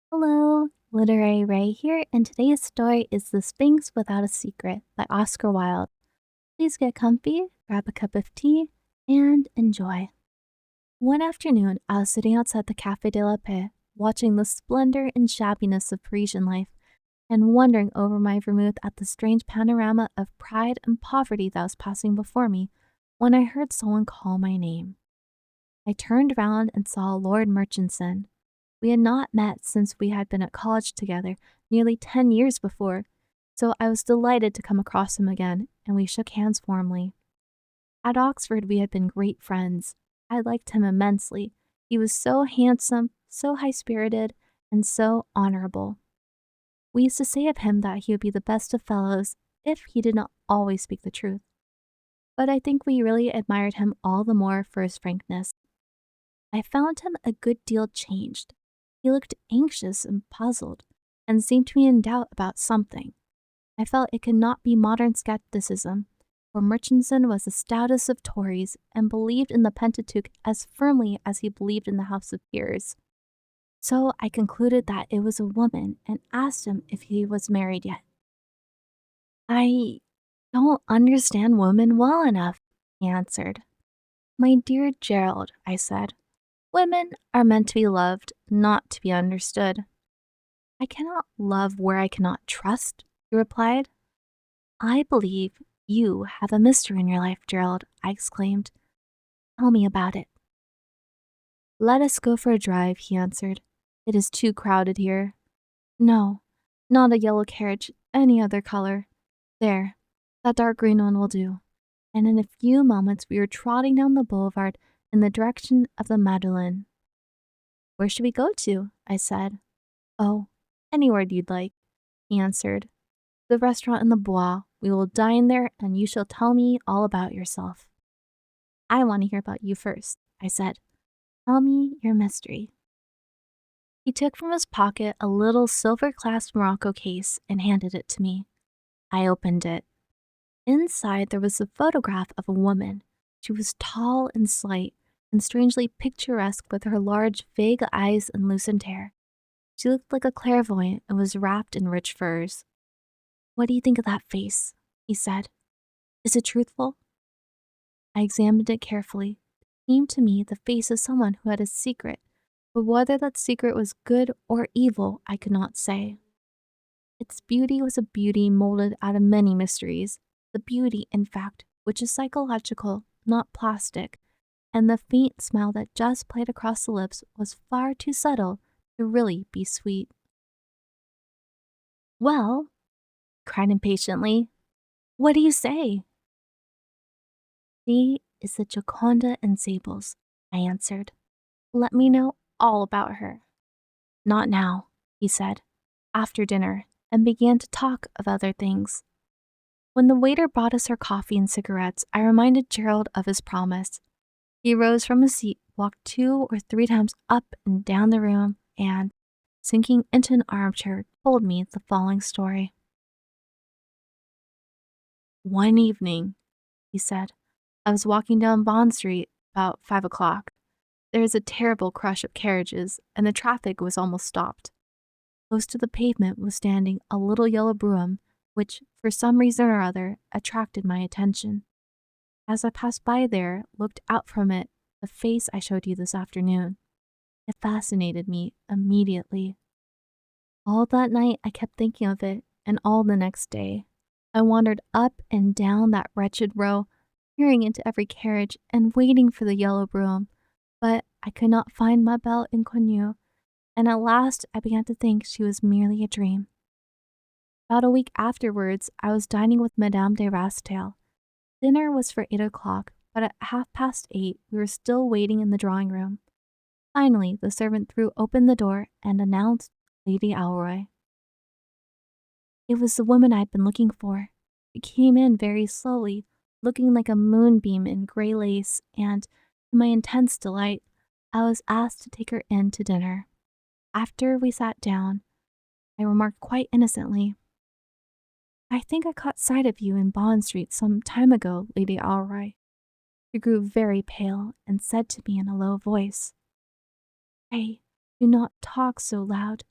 Hello, Literary Ray here, and today's story is The Sphinx Without a Secret by Oscar Wilde. Please get comfy, grab a cup of tea, and enjoy. One afternoon, I was sitting outside the Café de la Paix, watching the splendor and shabbiness of Parisian life, and wondering over my vermouth at the strange panorama of pride and poverty that was passing before me, when I heard someone call my name. I turned round and saw Lord Murchison. We had not met since we had been at college together nearly 10 years before, so I was delighted to come across him again, and we shook hands warmly. At Oxford, we had been great friends. I liked him immensely. He was so handsome, so high-spirited, and so honorable. We used to say of him that he would be the best of fellows if he did not always speak the truth. But I think we really admired him all the more for his frankness. I found him a good deal changed. He looked anxious and puzzled, and seemed to be in doubt about something. I felt it could not be modern skepticism, for Murchison was the stoutest of Tories and believed in the Pentateuch as firmly as he believed in the House of Peers. So I concluded that it was a woman and asked him if he was married yet. I don't understand women well enough, he answered. My dear Gerald, I said, women are meant to be loved, not to be understood. I cannot love where I cannot trust, he replied. I believe you have a mystery in your life, Gerald, I exclaimed. Tell me about it. Let us go for a drive, he answered. It is too crowded here. No, not a yellow carriage, any other color. There, that dark green one will do. And in a few moments we were trotting down the boulevard in the direction of the Madeleine. Where should we go to? I said. Oh, anywhere you'd like, he answered. The restaurant in the Bois. We will dine there, and you shall tell me all about yourself. I want to hear about you first, I said. Tell me your mystery. He took from his pocket a little silver-clasped morocco case and handed it to me. I opened it. Inside there was a photograph of a woman. She was tall and slight, and strangely picturesque with her large, vague eyes and loosened hair. She looked like a clairvoyant and was wrapped in rich furs. What do you think of that face? He said. Is it truthful? I examined it carefully. It seemed to me the face of someone who had a secret, but whether that secret was good or evil, I could not say. Its beauty was a beauty molded out of many mysteries, the beauty, in fact, which is psychological, not plastic, and the faint smile that just played across the lips was far too subtle to really be sweet. Well, he cried impatiently, what do you say? She is the Gioconda in Sables, I answered. Let me know all about her. Not now, he said, after dinner, and began to talk of other things. When the waiter brought us our coffee and cigarettes, I reminded Gerald of his promise. He rose from his seat, walked 2 or 3 times up and down the room, and, sinking into an armchair, told me the following story. One evening, he said, I was walking down Bond Street about 5 o'clock. There is a terrible crush of carriages, and the traffic was almost stopped. Close to the pavement was standing a little yellow brougham, which, for some reason or other, attracted my attention. As I passed by there, looked out from it, the face I showed you this afternoon. It fascinated me immediately. All that night I kept thinking of it, and all the next day. I wandered up and down that wretched row, peering into every carriage and waiting for the yellow brougham, but I could not find ma belle inconnue, and at last I began to think she was merely a dream. About a week afterwards, I was dining with Madame de Rastail. Dinner was for 8 o'clock, but at 8:30 we were still waiting in the drawing room. Finally, the servant threw open the door and announced Lady Alroy. It was the woman I had been looking for. She came in very slowly, looking like a moonbeam in gray lace, and, to my intense delight, I was asked to take her in to dinner. After we sat down, I remarked quite innocently, I think I caught sight of you in Bond Street some time ago, Lady Alroy. She grew very pale and said to me in a low voice, Pray, do not talk so loud.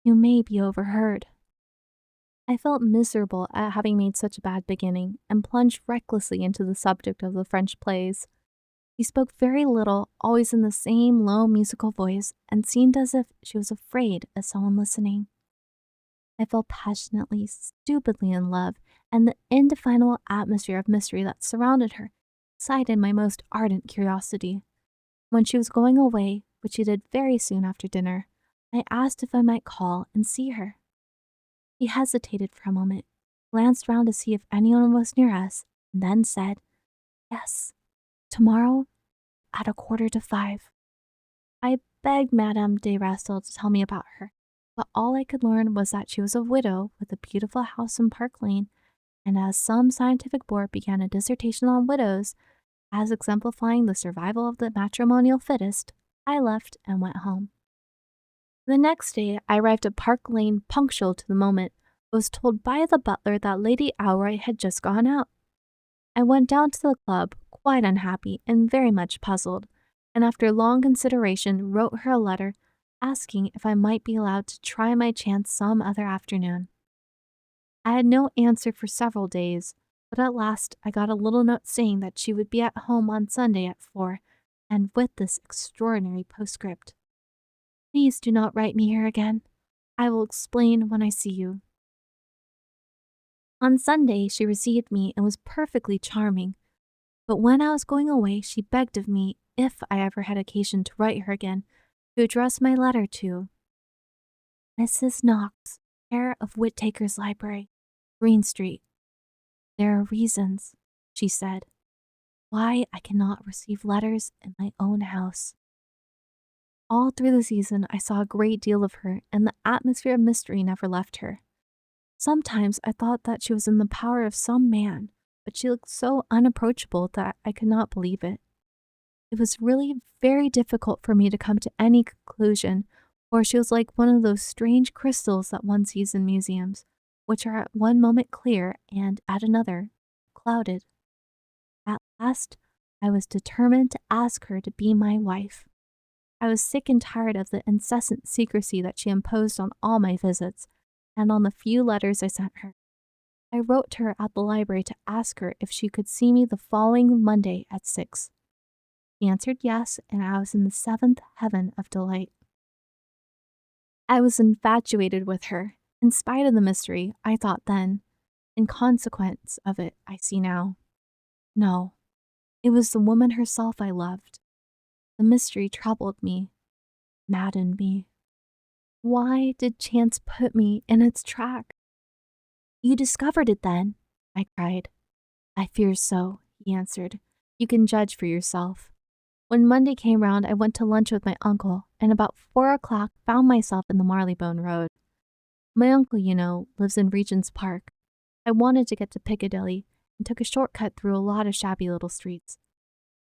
You may be overheard." I felt miserable at having made such a bad beginning and plunged recklessly into the subject of the French plays. She spoke very little, always in the same low musical voice, and seemed as if she was afraid of someone listening. I fell passionately, stupidly in love, and the indefinable atmosphere of mystery that surrounded her excited my most ardent curiosity. When she was going away, which she did very soon after dinner, I asked if I might call and see her. He hesitated for a moment, glanced round to see if anyone was near us, and then said, "Yes, tomorrow at 5:15. I begged Madame de Rastel to tell me about her, but all I could learn was that she was a widow with a beautiful house in Park Lane, and as some scientific board began a dissertation on widows, as exemplifying the survival of the matrimonial fittest, I left and went home. The next day, I arrived at Park Lane punctual to the moment, but was told by the butler that Lady Alroy had just gone out. I went down to the club, quite unhappy and very much puzzled, and after long consideration wrote her a letter asking if I might be allowed to try my chance some other afternoon. I had no answer for several days, but at last I got a little note saying that she would be at home on Sunday at 4, and with this extraordinary postscript: "Please do not write me here again. I will explain when I see you." On Sunday she received me and was perfectly charming, but when I was going away she begged of me, if I ever had occasion to write her again, to address my letter to Mrs. Knox, care of Whittaker's Library, Green Street. "There are reasons," she said, "why I cannot receive letters in my own house." All through the season I saw a great deal of her, and the atmosphere of mystery never left her. Sometimes I thought that she was in the power of some man, but she looked so unapproachable that I could not believe it. It was really very difficult for me to come to any conclusion, for she was like one of those strange crystals that one sees in museums, which are at one moment clear and at another clouded. At last, I was determined to ask her to be my wife. I was sick and tired of the incessant secrecy that she imposed on all my visits, and on the few letters I sent her. I wrote to her at the library to ask her if she could see me the following Monday at 6. She answered yes, and I was in the seventh heaven of delight. I was infatuated with her, in spite of the mystery, I thought then. In consequence of it, I see now. No, it was the woman herself I loved. The mystery troubled me, maddened me. Why did chance put me in its track? "You discovered it then?" I cried. "I fear so," he answered. "You can judge for yourself. When Monday came round, I went to lunch with my uncle, and about 4 o'clock found myself in the Marylebone Road. My uncle, you know, lives in Regent's Park. I wanted to get to Piccadilly, and took a short cut through a lot of shabby little streets.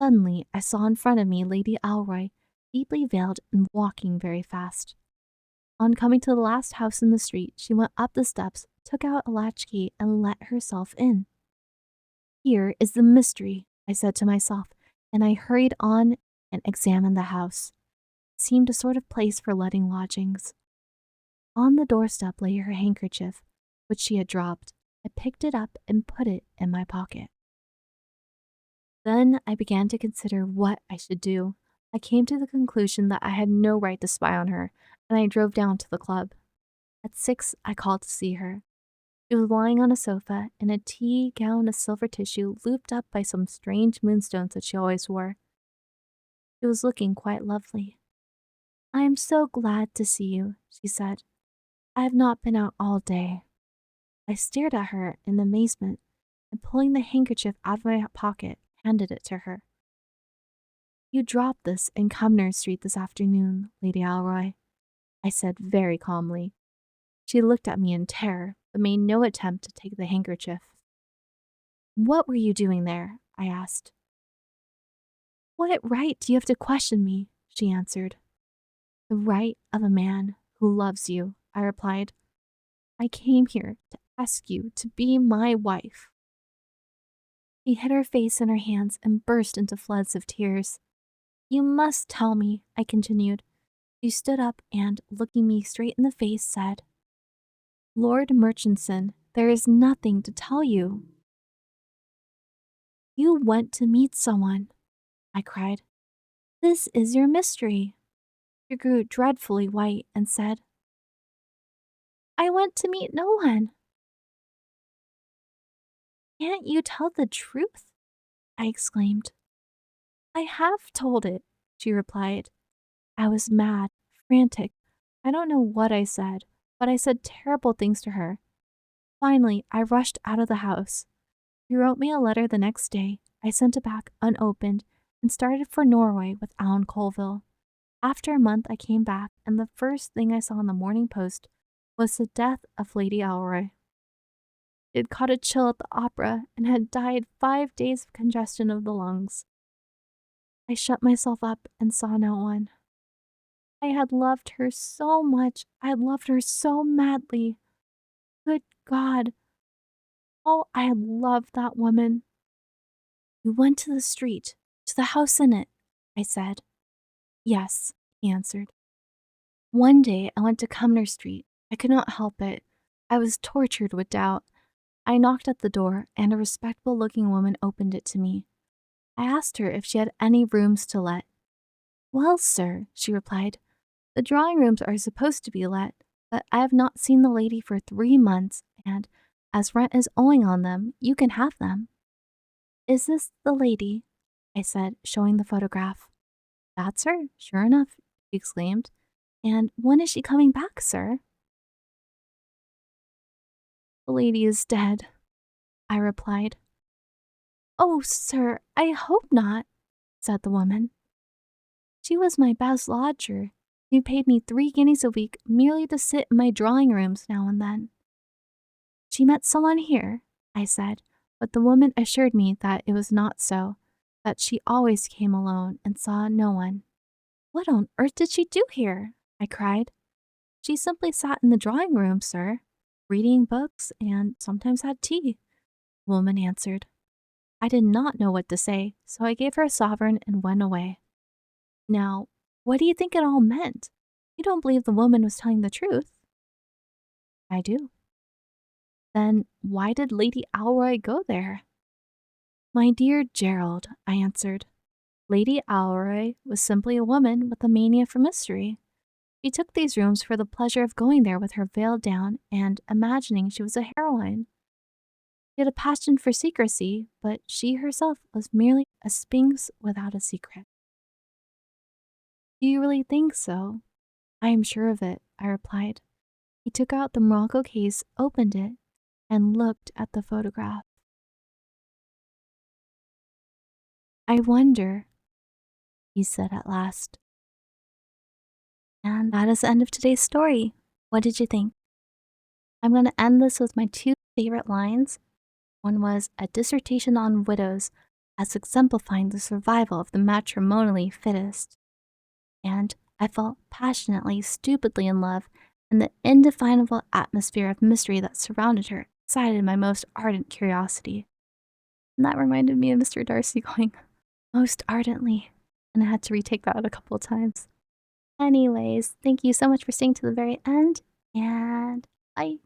Suddenly, I saw in front of me Lady Alroy, deeply veiled and walking very fast. On coming to the last house in the street, she went up the steps, took out a latchkey, and let herself in. "Here is the mystery," I said to myself, and I hurried on and examined the house. It seemed a sort of place for letting lodgings. On the doorstep lay her handkerchief, which she had dropped. I picked it up and put it in my pocket. Then I began to consider what I should do. I came to the conclusion that I had no right to spy on her, and I drove down to the club. At 6, I called to see her. She was lying on a sofa in a tea gown of silver tissue looped up by some strange moonstones that she always wore. She was looking quite lovely. "I am so glad to see you," she said. "I have not been out all day." I stared at her in amazement, and pulling the handkerchief out of my pocket, handed it to her. "You dropped this in Cumnor Street this afternoon, Lady Alroy," I said very calmly. She looked at me in terror, but made no attempt to take the handkerchief. "What were you doing there?" I asked. "What right do you have to question me?" she answered. "The right of a man who loves you," I replied. "I came here to ask you to be my wife." She hid her face in her hands and burst into floods of tears. "You must tell me," I continued. She stood up and, looking me straight in the face, said, "Lord Murchison, there is nothing to tell you." "You went to meet someone," I cried. "This is your mystery." She grew dreadfully white and said, "I went to meet no one." "Can't you tell the truth?" I exclaimed. "I have told it," she replied. I was mad, frantic. I don't know what I said, but I said terrible things to her. Finally, I rushed out of the house. She wrote me a letter the next day. I sent it back unopened and started for Norway with Alan Colville. After a month, I came back, and the first thing I saw in the Morning Post was the death of Lady Alroy. She had caught a chill at the opera and had died 5 days of congestion of the lungs. I shut myself up and saw no one. I had loved her so much. I had loved her so madly. Good God, oh, I had loved that woman. "You went to the street, to the house in it," I said. "Yes," he answered. "One day I went to Cumnor Street. I could not help it. I was tortured with doubt. I knocked at the door, and a respectable looking woman opened it to me. I asked her if she had any rooms to let. "Well, sir," she replied, "the drawing rooms are supposed to be let, but I have not seen the lady for 3 months, and as rent is owing on them, you can have them." "Is this the lady?" I said, showing the photograph. "That's her, sure enough," she exclaimed. "And when is she coming back, sir?" "The lady is dead," I replied. "Oh, sir, I hope not," said the woman. "She was my best lodger. She paid me 3 guineas a week merely to sit in my drawing rooms now and then." "She met someone here," I said, but the woman assured me that it was not so, that she always came alone and saw no one. "What on earth did she do here?" I cried. "She simply sat in the drawing room, sir, reading books and sometimes had tea," the woman answered. I did not know what to say, so I gave her a sovereign and went away. Now, what do you think it all meant? You don't believe the woman was telling the truth? I do. Then why did Lady Alroy go there? "My dear Gerald," I answered, "Lady Alroy was simply a woman with a mania for mystery. She took these rooms for the pleasure of going there with her veil down and imagining she was a heroine. She had a passion for secrecy, but she herself was merely a sphinx without a secret." "Do you really think so?" "I am sure of it," I replied. He took out the morocco case, opened it, and looked at the photograph. "I wonder," he said at last. And that is the end of today's story. What did you think? I'm going to end this with my two favorite lines. One was a dissertation on widows as exemplifying the survival of the matrimonially fittest. And I felt passionately, stupidly in love, and the indefinable atmosphere of mystery that surrounded her excited my most ardent curiosity. And that reminded me of Mr. Darcy going, "most ardently," and I had to retake that a couple of times. Anyways, thank you so much for staying to the very end, and bye.